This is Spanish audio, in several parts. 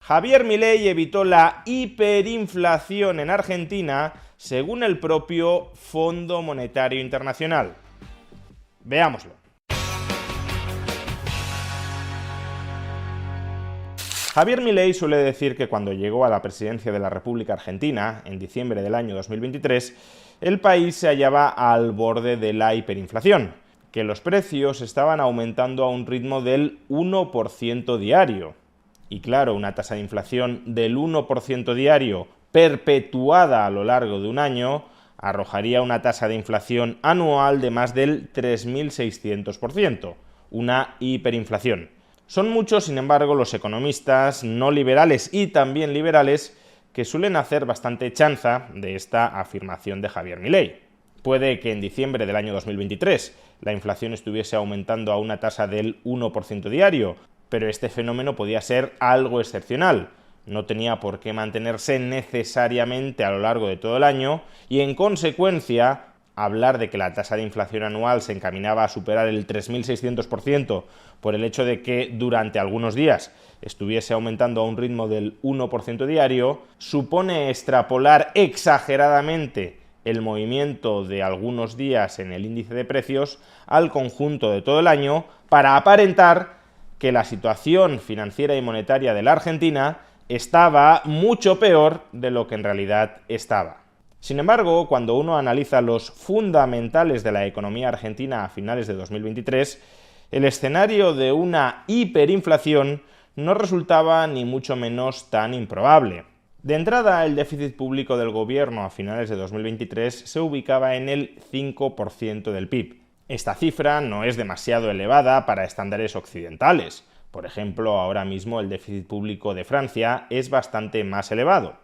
Javier Milei evitó la hiperinflación en Argentina, según el propio Fondo Monetario Internacional. Veámoslo. Javier Milei suele decir que cuando llegó a la presidencia de la República Argentina, en diciembre del año 2023, el país se hallaba al borde de la hiperinflación, que los precios estaban aumentando a un ritmo del 1% diario. Y claro, una tasa de inflación del 1% diario perpetuada a lo largo de un año arrojaría una tasa de inflación anual de más del 3.600%, una hiperinflación. Son muchos, sin embargo, los economistas no liberales y también liberales que suelen hacer bastante chanza de esta afirmación de Javier Milei. Puede que en diciembre del año 2023 la inflación estuviese aumentando a una tasa del 1% diario, pero este fenómeno podía ser algo excepcional. No tenía por qué mantenerse necesariamente a lo largo de todo el año y, en consecuencia, hablar de que la tasa de inflación anual se encaminaba a superar el 3.600% por el hecho de que durante algunos días estuviese aumentando a un ritmo del 1% diario, supone extrapolar exageradamente el movimiento de algunos días en el índice de precios al conjunto de todo el año para aparentar que la situación financiera y monetaria de la Argentina estaba mucho peor de lo que en realidad estaba. Sin embargo, cuando uno analiza los fundamentales de la economía argentina a finales de 2023, el escenario de una hiperinflación no resultaba ni mucho menos tan improbable. De entrada, el déficit público del gobierno a finales de 2023 se ubicaba en el 5% del PIB. Esta cifra no es demasiado elevada para estándares occidentales. Por ejemplo, ahora mismo el déficit público de Francia es bastante más elevado.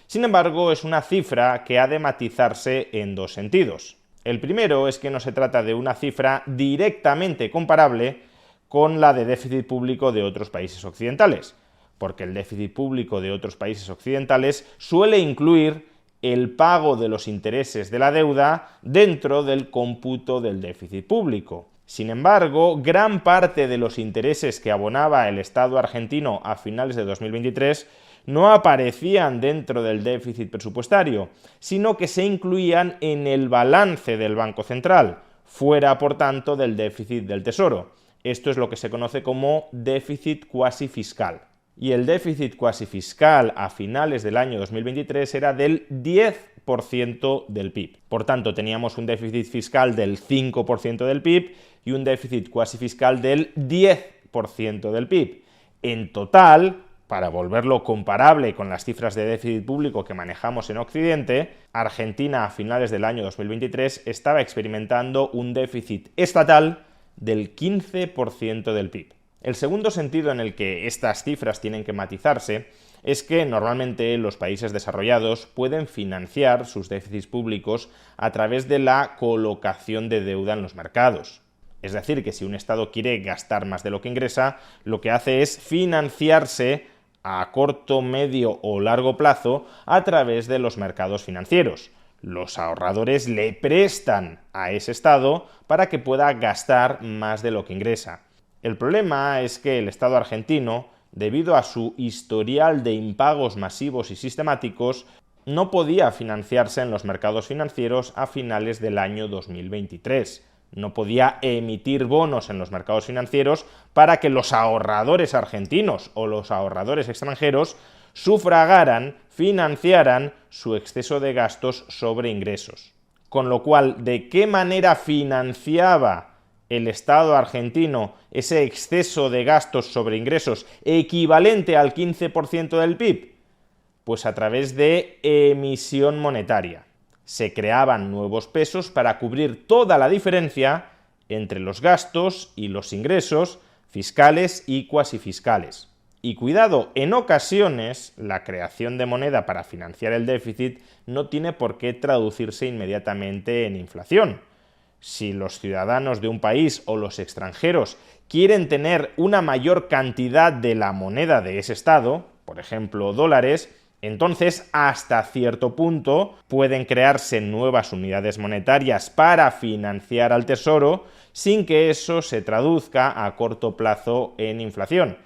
Sin embargo, es una cifra que ha de matizarse en dos sentidos. El primero es que no se trata de una cifra directamente comparable con la de déficit público de otros países occidentales, porque el déficit público de otros países occidentales suele incluir el pago de los intereses de la deuda dentro del cómputo del déficit público. Sin embargo, gran parte de los intereses que abonaba el Estado argentino a finales de 2023 no aparecían dentro del déficit presupuestario, sino que se incluían en el balance del Banco Central, fuera, por tanto, del déficit del Tesoro. Esto es lo que se conoce como déficit cuasi fiscal. Y el déficit cuasi fiscal a finales del año 2023 era del 10% del PIB. Por tanto, teníamos un déficit fiscal del 5% del PIB y un déficit cuasi fiscal del 10% del PIB. En total, para volverlo comparable con las cifras de déficit público que manejamos en Occidente, Argentina a finales del año 2023 estaba experimentando un déficit estatal del 15% del PIB. El segundo sentido en el que estas cifras tienen que matizarse es que normalmente los países desarrollados pueden financiar sus déficits públicos a través de la colocación de deuda en los mercados. Es decir, que si un Estado quiere gastar más de lo que ingresa, lo que hace es financiarse a corto, medio o largo plazo a través de los mercados financieros. Los ahorradores le prestan a ese Estado para que pueda gastar más de lo que ingresa. El problema es que el Estado argentino, debido a su historial de impagos masivos y sistemáticos, no podía financiarse en los mercados financieros a finales del año 2023. No podía emitir bonos en los mercados financieros para que los ahorradores argentinos o los ahorradores extranjeros sufragaran, financiaran su exceso de gastos sobre ingresos. Con lo cual, ¿de qué manera financiaba el Estado argentino ese exceso de gastos sobre ingresos equivalente al 15% del PIB? Pues a través de emisión monetaria. Se creaban nuevos pesos para cubrir toda la diferencia entre los gastos y los ingresos fiscales y cuasi fiscales. Y cuidado, en ocasiones la creación de moneda para financiar el déficit no tiene por qué traducirse inmediatamente en inflación. Si los ciudadanos de un país o los extranjeros quieren tener una mayor cantidad de la moneda de ese Estado, por ejemplo dólares, entonces hasta cierto punto pueden crearse nuevas unidades monetarias para financiar al Tesoro sin que eso se traduzca a corto plazo en inflación.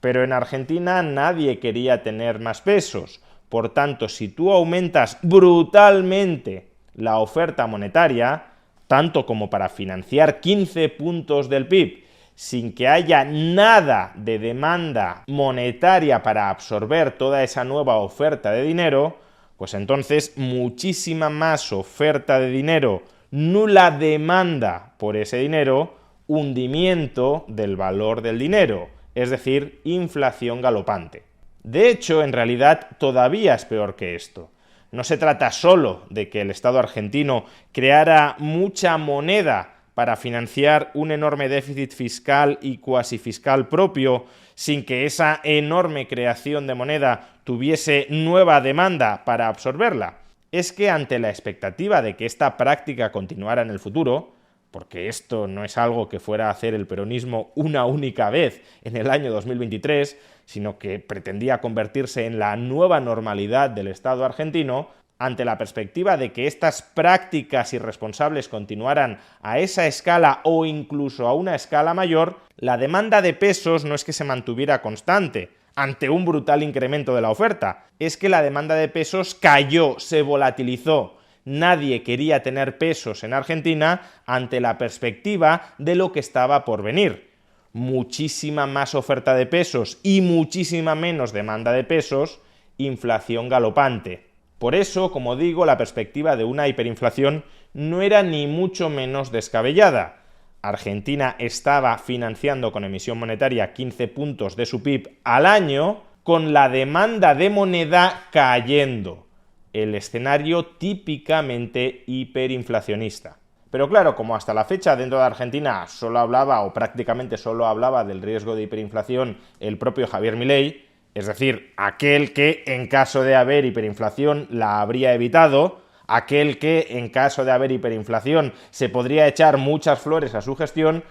Pero en Argentina nadie quería tener más pesos. Por tanto, si tú aumentas brutalmente la oferta monetaria, tanto como para financiar 15 puntos del PIB, sin que haya nada de demanda monetaria para absorber toda esa nueva oferta de dinero, pues entonces muchísima más oferta de dinero, nula demanda por ese dinero, hundimiento del valor del dinero, es decir, inflación galopante. De hecho, en realidad todavía es peor que esto. No se trata solo de que el Estado argentino creara mucha moneda para financiar un enorme déficit fiscal y cuasi fiscal propio, sin que esa enorme creación de moneda tuviese nueva demanda para absorberla. Es que ante la expectativa de que esta práctica continuara en el futuro, porque esto no es algo que fuera a hacer el peronismo una única vez en el año 2023, sino que pretendía convertirse en la nueva normalidad del Estado argentino, ante la perspectiva de que estas prácticas irresponsables continuaran a esa escala o incluso a una escala mayor, la demanda de pesos no es que se mantuviera constante ante un brutal incremento de la oferta, es que la demanda de pesos cayó, se volatilizó. Nadie quería tener pesos en Argentina ante la perspectiva de lo que estaba por venir. Muchísima más oferta de pesos y muchísima menos demanda de pesos, inflación galopante. Por eso, como digo, la perspectiva de una hiperinflación no era ni mucho menos descabellada. Argentina estaba financiando con emisión monetaria 15 puntos de su PIB al año, con la demanda de moneda cayendo. El escenario típicamente hiperinflacionista. Pero claro, como hasta la fecha dentro de Argentina solo hablaba, o prácticamente solo hablaba del riesgo de hiperinflación el propio Javier Milei, es decir, aquel que en caso de haber hiperinflación la habría evitado, aquel que en caso de haber hiperinflación se podría echar muchas flores a su gestión,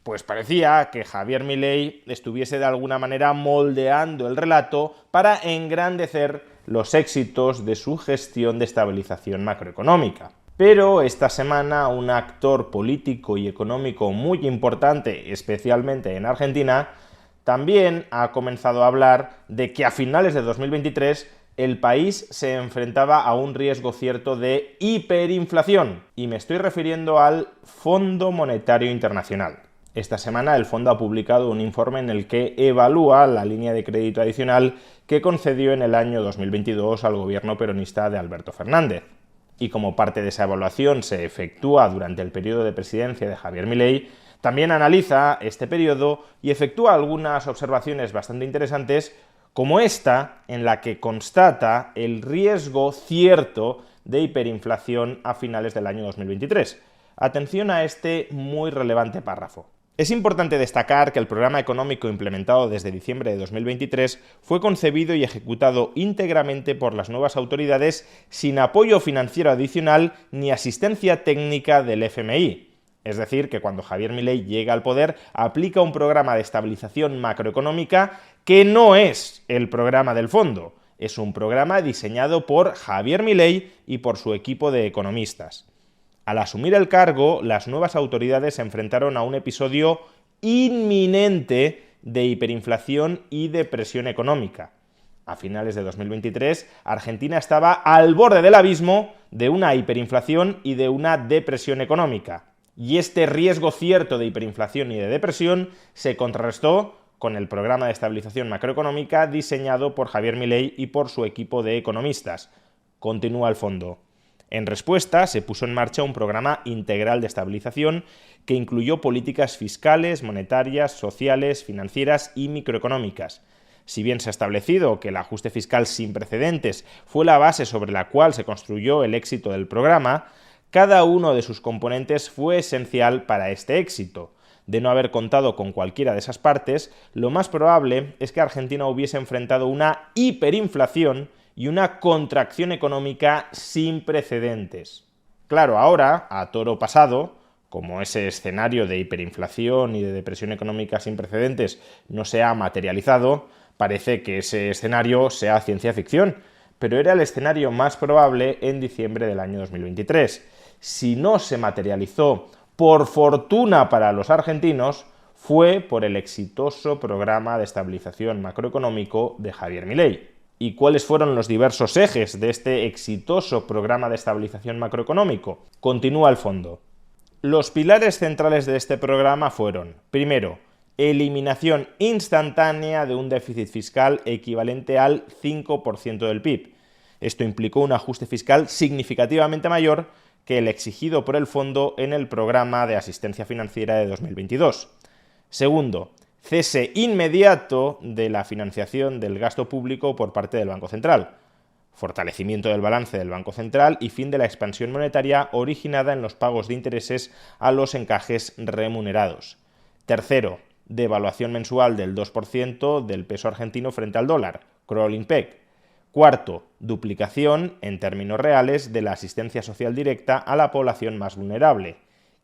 pues parecía que Javier Milei estuviese de alguna manera moldeando el relato para engrandecer los éxitos de su gestión de estabilización macroeconómica. Pero esta semana un actor político y económico muy importante, especialmente en Argentina, también ha comenzado a hablar de que a finales de 2023 el país se enfrentaba a un riesgo cierto de hiperinflación, y me estoy refiriendo al Fondo Monetario Internacional. Esta semana el fondo ha publicado un informe en el que evalúa la línea de crédito adicional que concedió en el año 2022 al gobierno peronista de Alberto Fernández. Y como parte de esa evaluación se efectúa durante el periodo de presidencia de Javier Milei, también analiza este periodo y efectúa algunas observaciones bastante interesantes, como esta, en la que constata el riesgo cierto de hiperinflación a finales del año 2023. Atención a este muy relevante párrafo. Es importante destacar que el programa económico implementado desde diciembre de 2023 fue concebido y ejecutado íntegramente por las nuevas autoridades sin apoyo financiero adicional ni asistencia técnica del FMI. Es decir, que cuando Javier Milei llega al poder, aplica un programa de estabilización macroeconómica que no es el programa del fondo. Es un programa diseñado por Javier Milei y por su equipo de economistas. Al asumir el cargo, las nuevas autoridades se enfrentaron a un episodio inminente de hiperinflación y depresión económica. A finales de 2023, Argentina estaba al borde del abismo de una hiperinflación y de una depresión económica. Y este riesgo cierto de hiperinflación y de depresión se contrarrestó con el programa de estabilización macroeconómica diseñado por Javier Milei y por su equipo de economistas. Continúa el fondo. En respuesta, se puso en marcha un programa integral de estabilización que incluyó políticas fiscales, monetarias, sociales, financieras y microeconómicas. Si bien se ha establecido que el ajuste fiscal sin precedentes fue la base sobre la cual se construyó el éxito del programa, cada uno de sus componentes fue esencial para este éxito. De no haber contado con cualquiera de esas partes, lo más probable es que Argentina hubiese enfrentado una hiperinflación y una contracción económica sin precedentes. Claro, ahora, a toro pasado, como ese escenario de hiperinflación y de depresión económica sin precedentes no se ha materializado, parece que ese escenario sea ciencia ficción, pero era el escenario más probable en diciembre del año 2023. Si no se materializó, por fortuna para los argentinos, fue por el exitoso programa de estabilización macroeconómico de Javier Milei. ¿Y cuáles fueron los diversos ejes de este exitoso programa de estabilización macroeconómico? Continúa el fondo. Los pilares centrales de este programa fueron, primero, eliminación instantánea de un déficit fiscal equivalente al 5% del PIB. Esto implicó un ajuste fiscal significativamente mayor que el exigido por el fondo en el programa de asistencia financiera de 2022. Segundo, cese inmediato de la financiación del gasto público por parte del Banco Central, fortalecimiento del balance del Banco Central y fin de la expansión monetaria originada en los pagos de intereses a los encajes remunerados. Tercero, devaluación mensual del 2% del peso argentino frente al dólar, crawling peg. Cuarto, duplicación en términos reales de la asistencia social directa a la población más vulnerable.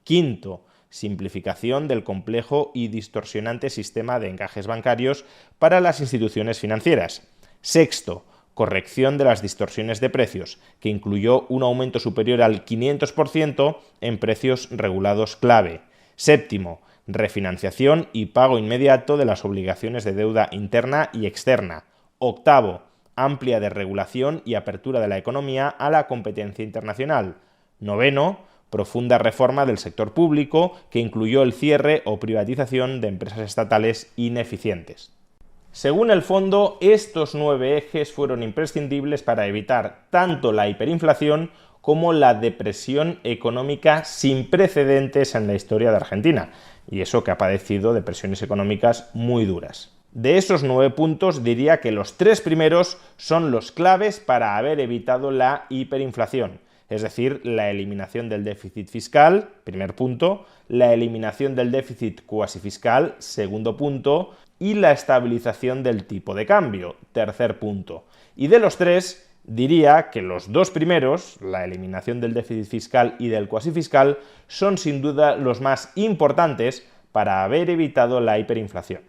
Quinto, simplificación del complejo y distorsionante sistema de encajes bancarios para las instituciones financieras. Sexto, corrección de las distorsiones de precios, que incluyó un aumento superior al 500% en precios regulados clave. Séptimo, refinanciación y pago inmediato de las obligaciones de deuda interna y externa. Octavo, amplia desregulación y apertura de la economía a la competencia internacional. Noveno, profunda reforma del sector público que incluyó el cierre o privatización de empresas estatales ineficientes. Según el fondo, estos 9 ejes fueron imprescindibles para evitar tanto la hiperinflación como la depresión económica sin precedentes en la historia de Argentina, y eso que ha padecido depresiones económicas muy duras. De esos 9 puntos diría que los 3 primeros son los claves para haber evitado la hiperinflación, es decir, la eliminación del déficit fiscal, primer punto, la eliminación del déficit cuasi fiscal, segundo punto, y la estabilización del tipo de cambio, tercer punto. Y de los 3, diría que los 2 primeros, la eliminación del déficit fiscal y del cuasi fiscal, son sin duda los más importantes para haber evitado la hiperinflación.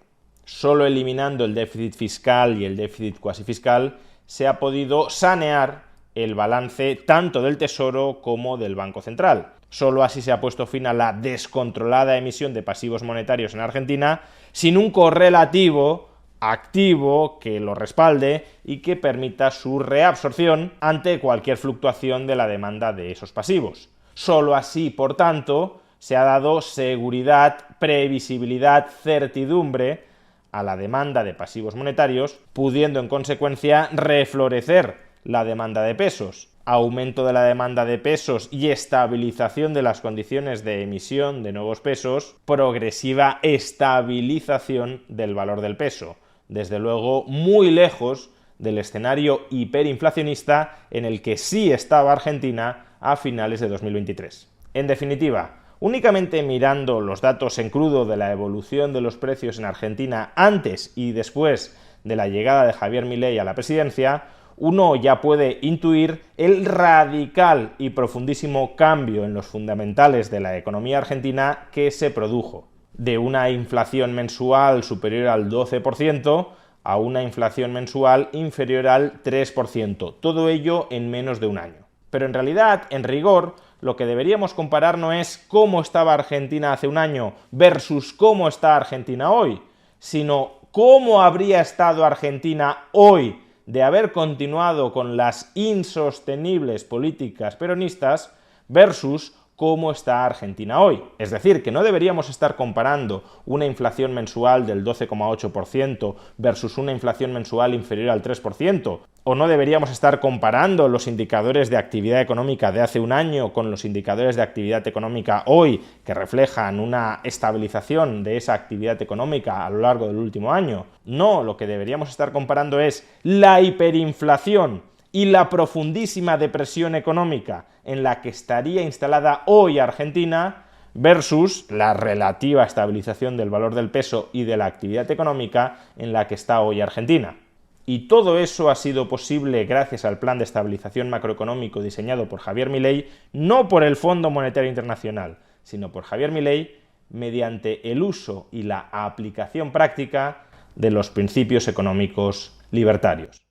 Solo eliminando el déficit fiscal y el déficit cuasi fiscal se ha podido sanear el balance tanto del Tesoro como del Banco Central. Solo así se ha puesto fin a la descontrolada emisión de pasivos monetarios en Argentina sin un correlativo activo que lo respalde y que permita su reabsorción ante cualquier fluctuación de la demanda de esos pasivos. Solo así, por tanto, se ha dado seguridad, previsibilidad, certidumbre a la demanda de pasivos monetarios, pudiendo en consecuencia reflorecer la demanda de pesos. Aumento de la demanda de pesos y estabilización de las condiciones de emisión de nuevos pesos, progresiva estabilización del valor del peso. Desde luego, muy lejos del escenario hiperinflacionista en el que sí estaba Argentina a finales de 2023. En definitiva, únicamente mirando los datos en crudo de la evolución de los precios en Argentina antes y después de la llegada de Javier Milei a la presidencia, uno ya puede intuir el radical y profundísimo cambio en los fundamentales de la economía argentina que se produjo. De una inflación mensual superior al 12% a una inflación mensual inferior al 3%, todo ello en menos de un año. Pero en realidad, en rigor, lo que deberíamos comparar no es cómo estaba Argentina hace un año versus cómo está Argentina hoy, sino cómo habría estado Argentina hoy de haber continuado con las insostenibles políticas peronistas versus cómo está Argentina hoy. Es decir, que no deberíamos estar comparando una inflación mensual del 12,8% versus una inflación mensual inferior al 3%, o no deberíamos estar comparando los indicadores de actividad económica de hace un año con los indicadores de actividad económica hoy, que reflejan una estabilización de esa actividad económica a lo largo del último año. No, lo que deberíamos estar comparando es la hiperinflación y la profundísima depresión económica en la que estaría instalada hoy Argentina versus la relativa estabilización del valor del peso y de la actividad económica en la que está hoy Argentina. Y todo eso ha sido posible gracias al plan de estabilización macroeconómico diseñado por Javier Milei, no por el Fondo Monetario Internacional, sino por Javier Milei, mediante el uso y la aplicación práctica de los principios económicos libertarios.